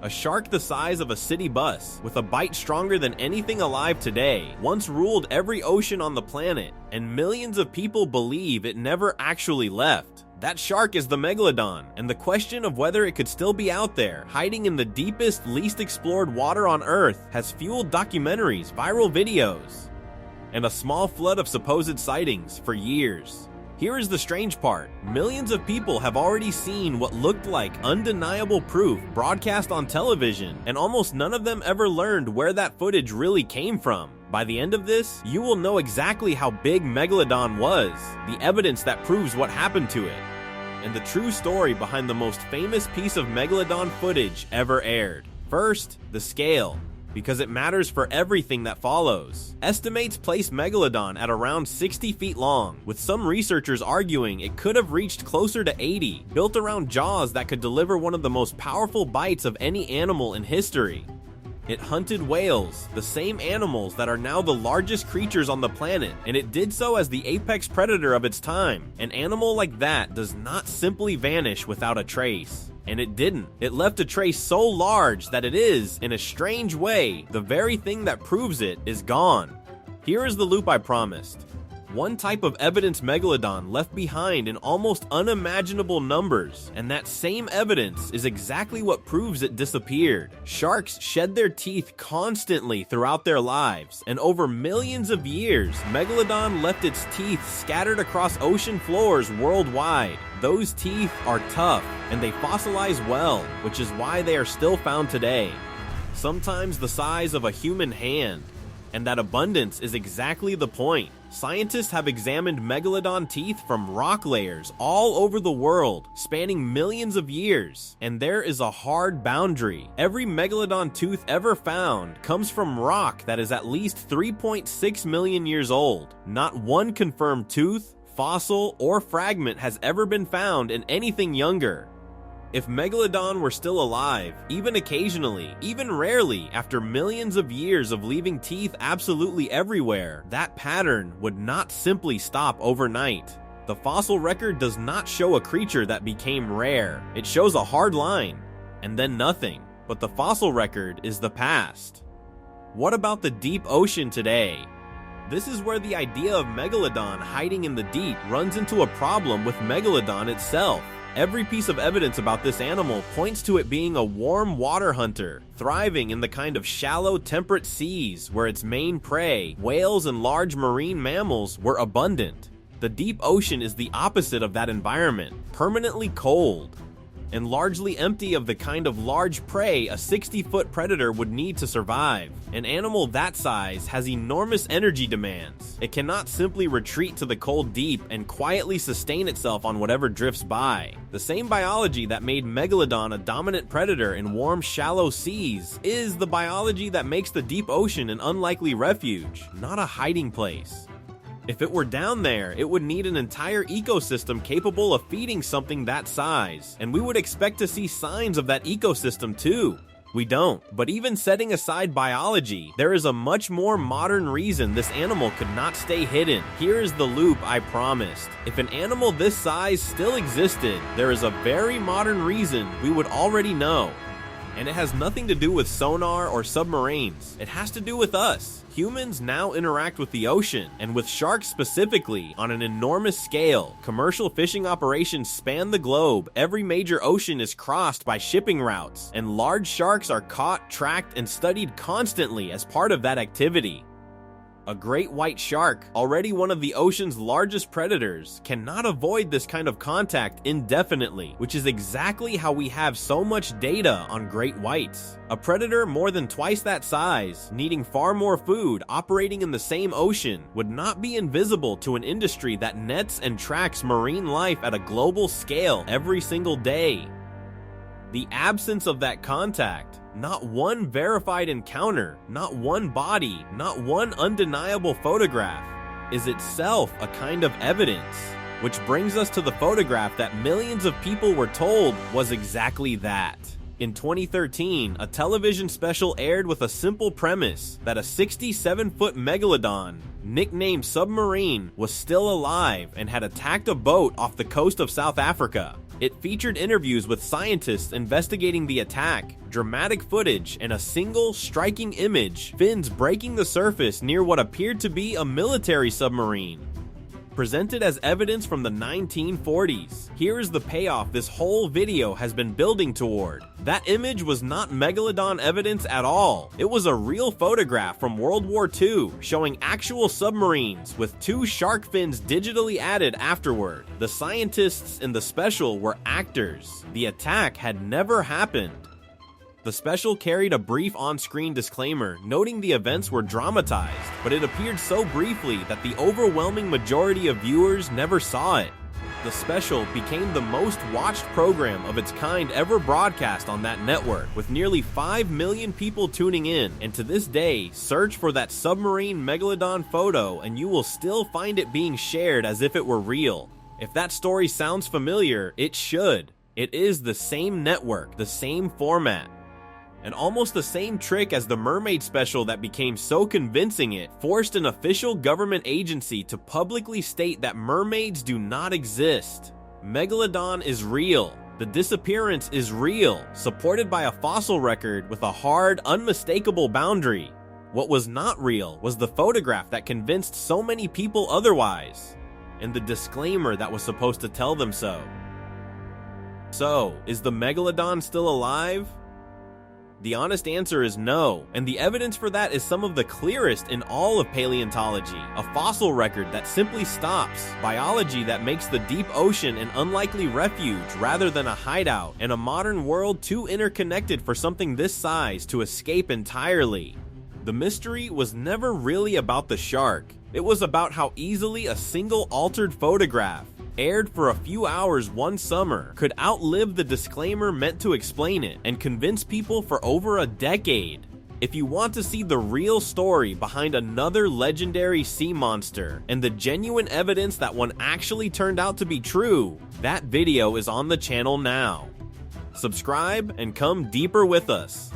A shark the size of a city bus, with a bite stronger than anything alive today, once ruled every ocean on the planet, and millions of people believe it never actually left. That shark is the Megalodon, and the question of whether it could still be out there, hiding in the deepest, least explored water on Earth, has fueled documentaries, viral videos, and a small flood of supposed sightings for years. Here is the strange part. Millions of people have already seen what looked like undeniable proof broadcast on television, and almost none of them ever learned where that footage really came from. By the end of this, you will know exactly how big Megalodon was, the evidence that proves what happened to it, and the true story behind the most famous piece of Megalodon footage ever aired. First, the scale, because it matters for everything that follows. Estimates place Megalodon at around 60 feet long, with some researchers arguing it could have reached closer to 80, built around jaws that could deliver one of the most powerful bites of any animal in history. It hunted whales, the same animals that are now the largest creatures on the planet, and it did so as the apex predator of its time. An animal like that does not simply vanish without a trace. And it didn't. It left a trace so large that it is, in a strange way, the very thing that proves it is gone. Here is the loop I promised. One type of evidence Megalodon left behind in almost unimaginable numbers, and that same evidence is exactly what proves it disappeared. Sharks shed their teeth constantly throughout their lives, and over millions of years, Megalodon left its teeth scattered across ocean floors worldwide. Those teeth are tough, and they fossilize well, which is why they are still found today. Sometimes the size of a human hand. And that abundance is exactly the point. Scientists have examined Megalodon teeth from rock layers all over the world, spanning millions of years, and there is a hard boundary. Every Megalodon tooth ever found comes from rock that is at least 3.6 million years old. Not one confirmed tooth, fossil, or fragment has ever been found in anything younger. If Megalodon were still alive, even occasionally, even rarely, after millions of years of leaving teeth absolutely everywhere, that pattern would not simply stop overnight. The fossil record does not show a creature that became rare. It shows a hard line, and then nothing. But the fossil record is the past. What about the deep ocean today? This is where the idea of Megalodon hiding in the deep runs into a problem with Megalodon itself. Every piece of evidence about this animal points to it being a warm water hunter, thriving in the kind of shallow, temperate seas where its main prey, whales and large marine mammals, were abundant. The deep ocean is the opposite of that environment, permanently cold, and largely empty of the kind of large prey a 60-foot predator would need to survive. An animal that size has enormous energy demands. It cannot simply retreat to the cold deep and quietly sustain itself on whatever drifts by. The same biology that made Megalodon a dominant predator in warm, shallow seas is the biology that makes the deep ocean an unlikely refuge, not a hiding place. If it were down there, it would need an entire ecosystem capable of feeding something that size, and we would expect to see signs of that ecosystem too. We don't. But even setting aside biology, there is a much more modern reason this animal could not stay hidden. Here is the loop I promised. If an animal this size still existed, there is a very modern reason we would already know. And it has nothing to do with sonar or submarines. It has to do with us. Humans now interact with the ocean, and with sharks specifically, on an enormous scale. Commercial fishing operations span the globe. Every major ocean is crossed by shipping routes, and large sharks are caught, tracked, and studied constantly as part of that activity. A great white shark, already one of the ocean's largest predators, cannot avoid this kind of contact indefinitely, which is exactly how we have so much data on great whites. A predator more than twice that size, needing far more food, operating in the same ocean, would not be invisible to an industry that nets and tracks marine life at a global scale every single day. The absence of that contact, not one verified encounter, not one body, not one undeniable photograph, is itself a kind of evidence. Which brings us to the photograph that millions of people were told was exactly that. In 2013, a television special aired with a simple premise that a 67-foot Megalodon, nicknamed Submarine, was still alive and had attacked a boat off the coast of South Africa. It featured interviews with scientists investigating the attack, dramatic footage, and a single, striking image, fins breaking the surface near what appeared to be a military submarine. Presented as evidence from the 1940s, here is the payoff this whole video has been building toward. That image was not Megalodon evidence at all. It was a real photograph from World War II showing actual submarines with 2 shark fins digitally added afterward. The scientists in the special were actors. The attack had never happened. The special carried a brief on-screen disclaimer noting the events were dramatized, but it appeared so briefly that the overwhelming majority of viewers never saw it. The special became the most watched program of its kind ever broadcast on that network, with nearly 5 million people tuning in, and to this day, search for that submarine Megalodon photo and you will still find it being shared as if it were real. If that story sounds familiar, it should. It is the same network, the same format. And almost the same trick as the mermaid special that became so convincing it forced an official government agency to publicly state that mermaids do not exist. Megalodon is real. The disappearance is real, supported by a fossil record with a hard, unmistakable boundary. What was not real was the photograph that convinced so many people otherwise, and the disclaimer that was supposed to tell them so. So, is the Megalodon still alive? The honest answer is no, and the evidence for that is some of the clearest in all of paleontology. A fossil record that simply stops, biology that makes the deep ocean an unlikely refuge rather than a hideout, and a modern world too interconnected for something this size to escape entirely. The mystery was never really about the shark. It was about how easily a single altered photograph, aired for a few hours one summer, could outlive the disclaimer meant to explain it and convince people for over a decade. If you want to see the real story behind another legendary sea monster and the genuine evidence that one actually turned out to be true, that video is on the channel now. Subscribe and come deeper with us.